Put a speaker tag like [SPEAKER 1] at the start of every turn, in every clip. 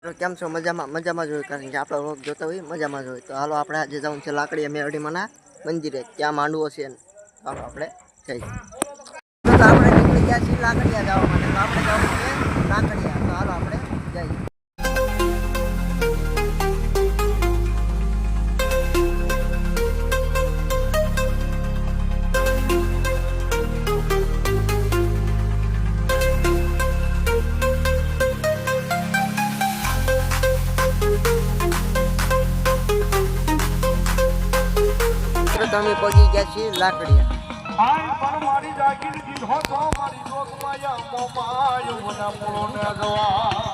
[SPEAKER 1] તો કેમ છો? મજામાં જ હોય, કારણ કે આપણા વ્લોગ જોતા હોય મજામાં જ હોય. તો હાલો આપણે આજે જવાનું છે લાકડીયા મેરડીમાંના મંદિરે, ત્યાં માંડવો છે. હાલો આપણે જઈએ. તો આપણે નીકળી ગયા છીએ લાકડીયા જવા માટે. તો આપણે જવાનું છે લાકડીયા. તો હાલો આપણે જઈએ. અમે પગી ગયા છીએ લાકડીયા.
[SPEAKER 2] આય પર મારી જાગીર દીધો તો મારી જોગ માયા મોમાયો વના પોળો ન જવા.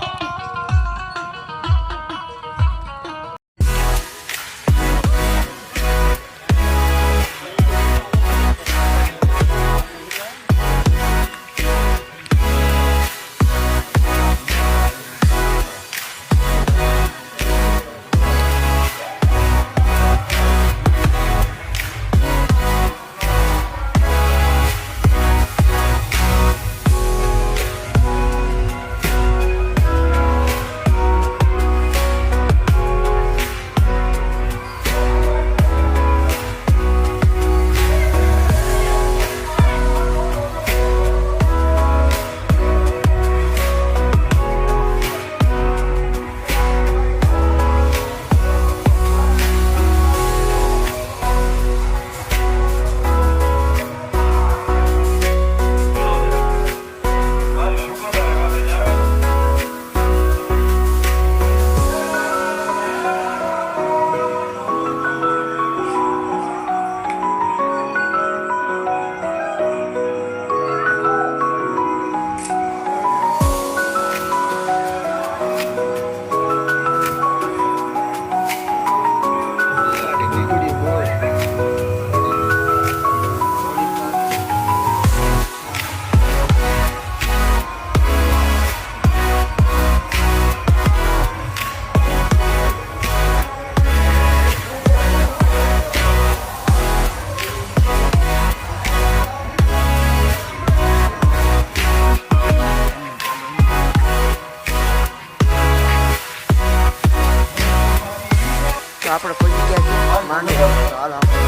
[SPEAKER 1] તો આપણે પગી ગયા છીએ માંડવો. તો હાલો આપણે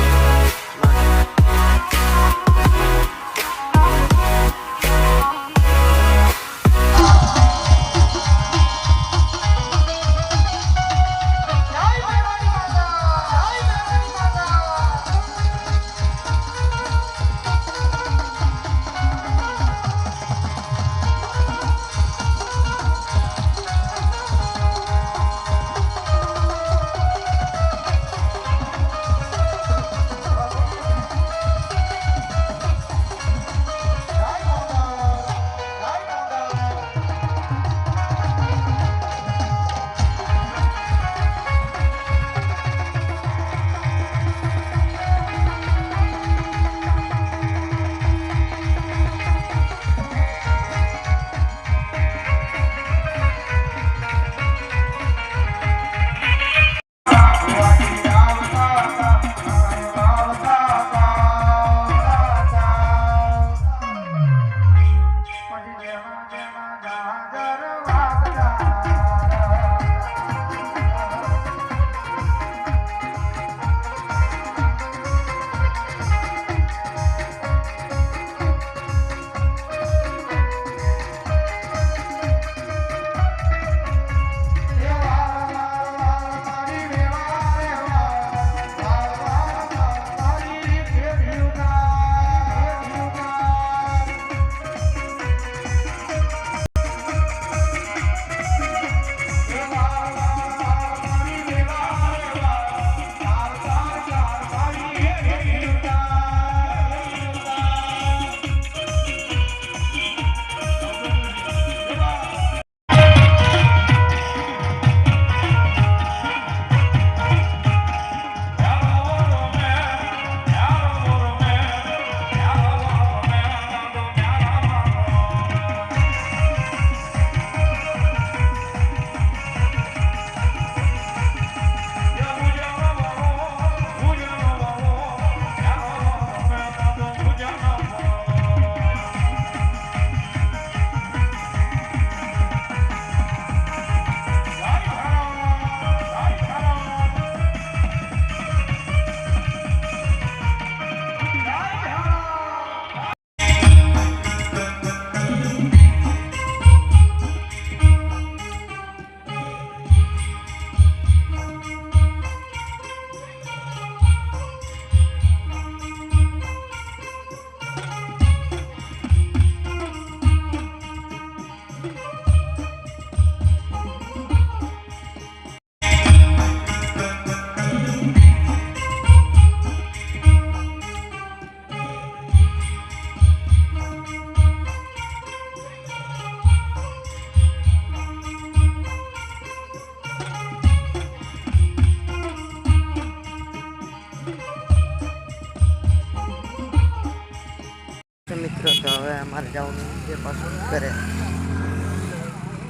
[SPEAKER 1] મારે જવાનું છે પાછું ઘરે.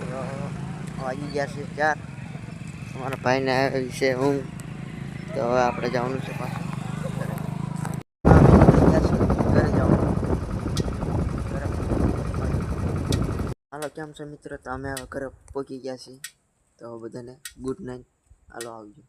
[SPEAKER 1] તો વાગી ગયા છે 4. અમારા ભાઈને આવી છે ઊંઘ. તો હવે આપણે જવાનું છે પાછું ઘરે. ઘરે જવાનું. હાલો, કેમ છો મિત્રો? તો અમે હવે ઘરે પહોંચી ગયા છીએ. તો બધાને ગુડ નાઇટ. હાલો, આવજો.